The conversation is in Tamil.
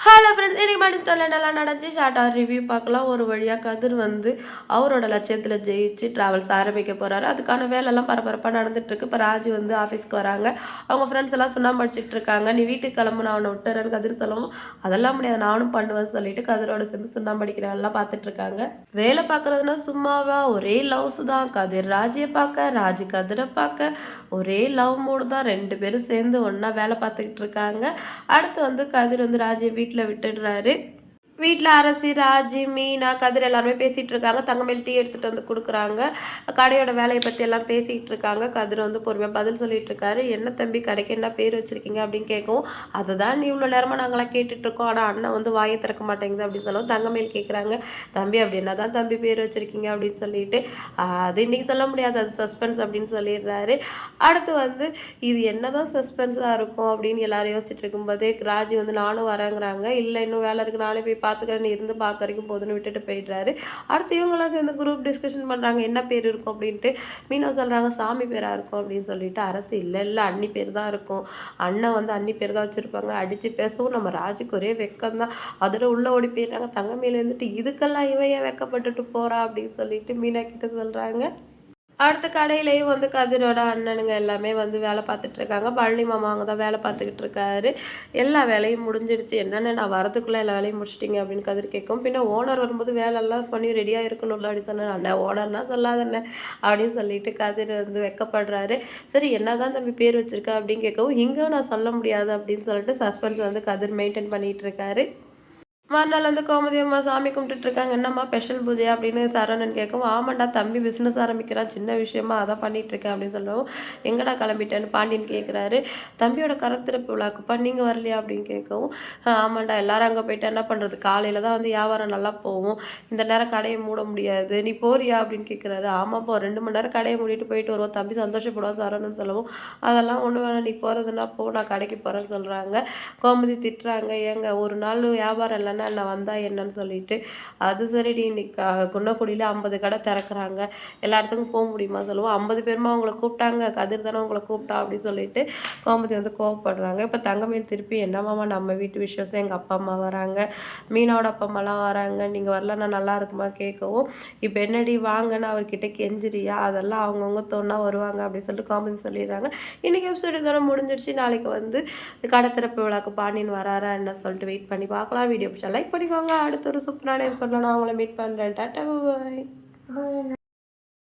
ஹலோ ஃப்ரெண்ட்ஸ், இன்னைக்கு மணி ஸ்டாலில் என்னெல்லாம் நடந்துச்சு ஷார்ட்டாக ரிவ்யூ பார்க்கலாம். ஒரு வழியாக கதிர் வந்து அவரோட லட்சியத்தில் ஜெயிச்சு ட்ராவல்ஸ் ஆரம்பிக்க போகிறாரு. அதுக்கான வேலைலாம் பரபரப்பாக நடந்துட்டுருக்கு. இப்போ ராஜு வந்து ஆஃபீஸ்க்கு வராங்க. அவங்க ஃப்ரெண்ட்ஸ் எல்லாம் சுண்ணாம்பு அடிச்சிட்டு இருக்காங்க. நீ வீட்டுக்கு கிளம்பு, நான் அவனை விட்டுறேன்னு கதிர் சொல்லவும், அதெல்லாம் முடியாது, நானும் பண்ணுவேன்னு சொல்லிட்டு கதிரோட சேர்ந்து சுண்ணாம்பு அடிக்கிற வேலைலாம் பார்த்துட்டு இருக்காங்க. வேலை பார்க்குறதுனா சும்மாவா, ஒரே லவ்ஸ் தான். கதிர் ராஜியை பார்க்க, ராஜு கதிரை பார்க்க, ஒரே லவ் மூடு தான். 2 பேரும் சேர்ந்து ஒன்றா வேலை பார்த்துக்கிட்டு இருக்காங்க. அடுத்து வந்து கதிர் வந்து ராஜியை வீட்டில் விட்டுடுறாரு. வீட்டில் அரசி, ராஜி, மீனா, கதிர் எல்லாருமே பேசிகிட்டு இருக்காங்க. தங்கமேல் டீ எடுத்துகிட்டு வந்து கொடுக்குறாங்க. கடையோட வேலையை பற்றி எல்லாம் பேசிகிட்டு இருக்காங்க. கதிர் வந்து பொறுமையாக பதில் சொல்லிட்டு இருக்காரு. என்ன தம்பி, கடைக்கு என்ன பேர் வச்சுருக்கீங்க அப்படின்னு கேட்கவும், அதுதான் நீ இவ்வளோ நேரமாக நாங்களாம் கேட்டுட்ருக்கோம், ஆனால் அண்ணன் வந்து வாயை திறக்க மாட்டேங்குது அப்படின்னு சொல்லவும் தங்கமேல் கேட்குறாங்க, தம்பி அப்படி என்ன தான் தம்பி பேர் வச்சுருக்கீங்க அப்படின்னு சொல்லிட்டு, அது இன்றைக்கி சொல்ல முடியாது, அது சஸ்பென்ஸ் அப்படின்னு சொல்லிடுறாரு. அடுத்து வந்து இது என்ன தான் சஸ்பென்ஸாக இருக்கும் அப்படின்னு எல்லாரும் யோசிச்சுட்டு இருக்கும்போதே ராஜி வந்து நானும் வரேங்கிறாங்க. இல்லை இன்னும் வேலை இருக்குது, நானே போய் பார்த்துக்கிறேன்னு இருந்து பார்த்த வரைக்கும் போதுன்னு விட்டுட்டு போயிடுறாரு. அடுத்து இவங்கெல்லாம் சேர்ந்து குரூப் டிஸ்கஷன் பண்ணுறாங்க, என்ன பேர் இருக்கும் அப்படின்ட்டு. மீனா சொல்கிறாங்க சாமி பேராக இருக்கும் அப்படின்னு சொல்லிட்டு, அரசு இல்லை இல்லை அண்ணி பேர் தான் இருக்கும், அண்ணன் வந்து அண்ணி பேர் தான் வச்சுருப்பாங்க. அடித்து பேசவும் நம்ம ராஜுக்கு ஒரே வெக்கம் தான். அதோட உள்ளே ஓடி போயிடுறாங்க. தங்கமேல இருந்துட்டு இதுக்கெல்லாம் இவைய வெக்கப்பட்டுட்டு போகிறா அப்படின்னு சொல்லிட்டு மீனா கிட்ட சொல்கிறாங்க. அடுத்த கடையிலையும் வந்து கதிரோட அண்ணனுங்க எல்லாமே வந்து வேலை பார்த்துட்டு இருக்காங்க. பழனி மாமா அங்கே தான் வேலை பார்த்துக்கிட்டு இருக்காரு. எல்லா வேலையும் முடிஞ்சிடுச்சு, என்னென்ன நான் வரதுக்குள்ளே எல்லா வேலையும் முடிச்சிட்டிங்க அப்படின்னு கதிர் கேட்கும். பின்ன ஓனர் வரும்போது வேலையெல்லாம் பண்ணி ரெடியாக இருக்கணும்ல அப்படின்னு சொன்னேன். அண்ணன் ஓனர்னா சொல்லாதண்ணே அப்படின்னு சொல்லிட்டு கதிர் வந்து வெக்கப்படுறாரு. சரி என்ன தான் தம்பி பேர் வச்சுருக்க அப்படின்னு கேட்கவும், இங்கே நான் சொல்ல முடியாது அப்படின்னு சொல்லிட்டு சஸ்பென்ஸ் வந்து கதிர் மெயின்டைன் பண்ணிகிட்டு இருக்காரு. மறுநாள் வந்து கோமதி அம்மா சாமி கும்பிட்டுட்டு இருக்காங்க. என்னம்மா ஸ்பெஷல் பூஜை அப்படின்னு சரவணன் கேட்கவும், ஆமாண்டா தம்பி பிஸ்னஸ் ஆரம்பிக்கிறான், சின்ன விஷயமா அதான் பண்ணிகிட்ருக்கேன் அப்படின்னு சொல்லவும், எங்கடா கிளம்பிட்டேன்னு பாண்டியன் கேட்குறாரு. தம்பியோட கரத்திறப்பு விழாக்குப்பா நீங்கள் வரலையா அப்படின்னு கேட்கவும், ஆமாண்டா எல்லாரும் அங்கே போயிட்டு என்ன பண்ணுறது, காலையில் தான் வந்து வியாபாரம் நல்லா போகும், இந்த நேரம் கடையை மூட முடியாது, நீ போறியா அப்படின்னு கேட்குறாரு. ஆமாப்பா 2 மணி நேரம் கடையை மூடிட்டு போயிட்டு வருவோம், தம்பி சந்தோஷப்படுவான் சரவணன் சொல்லவும், அதெல்லாம் ஒன்று வேணாம், நீ போகிறதுனா போ, நான் கடைக்கு போகிறேன்னு சொல்கிறாங்க. கோமதி திட்டுறாங்க, ஏங்க ஒரு நாள் வியாபாரம் இல்லை நான் வந்தா என்னன்னு சொல்லிட்டு, அது சரிடி இன்னைக்கு குன்னக்குடியில் 50 கடை திறக்கிறாங்க, எல்லா இடத்துக்கும் போக முடியுமா சொல்லுவோம், 50 பேருமா அவங்கள கூப்பிட்டாங்க, கதிர் தானே உங்களை கூப்பிட்டா அப்படின்னு சொல்லிட்டு கோமதி வந்து கோவப்படுறாங்க. இப்போ தங்கமேல் திருப்பி என்னமாமா நம்ம வீட்டு விசேஷம், எங்கள் அப்பா அம்மா வராங்க, மீனோட அப்பா அம்மாலாம் வராங்க, நீங்கள் வரலன்னா நல்லா இருக்குமா கேட்கவும், இப்போ என்னடி வாங்கன்னு அவர்கிட்ட கெஞ்சிரியா, அதெல்லாம் அவங்கவுங்க தோணா வருவாங்க அப்படின்னு சொல்லிட்டு கோமதி சொல்லிடுறாங்க. இன்றைக்கி எபிசோடு இதோட முடிஞ்சிடுச்சு. நாளைக்கு வந்து கடை திறப்பு விழாக்கு பாண்டியன் வராரா என்ன சொல்லிட்டு வெயிட் பண்ணி பார்க்கலாம். வீடியோ பிடிச்சா லைக் பண்ணிக்கோங்க. அடுத்த ஒரு சூப்பரான எபிசோட்ல நான் உங்களை மீட் பண்ணுறேன். டாட்டா பாய்.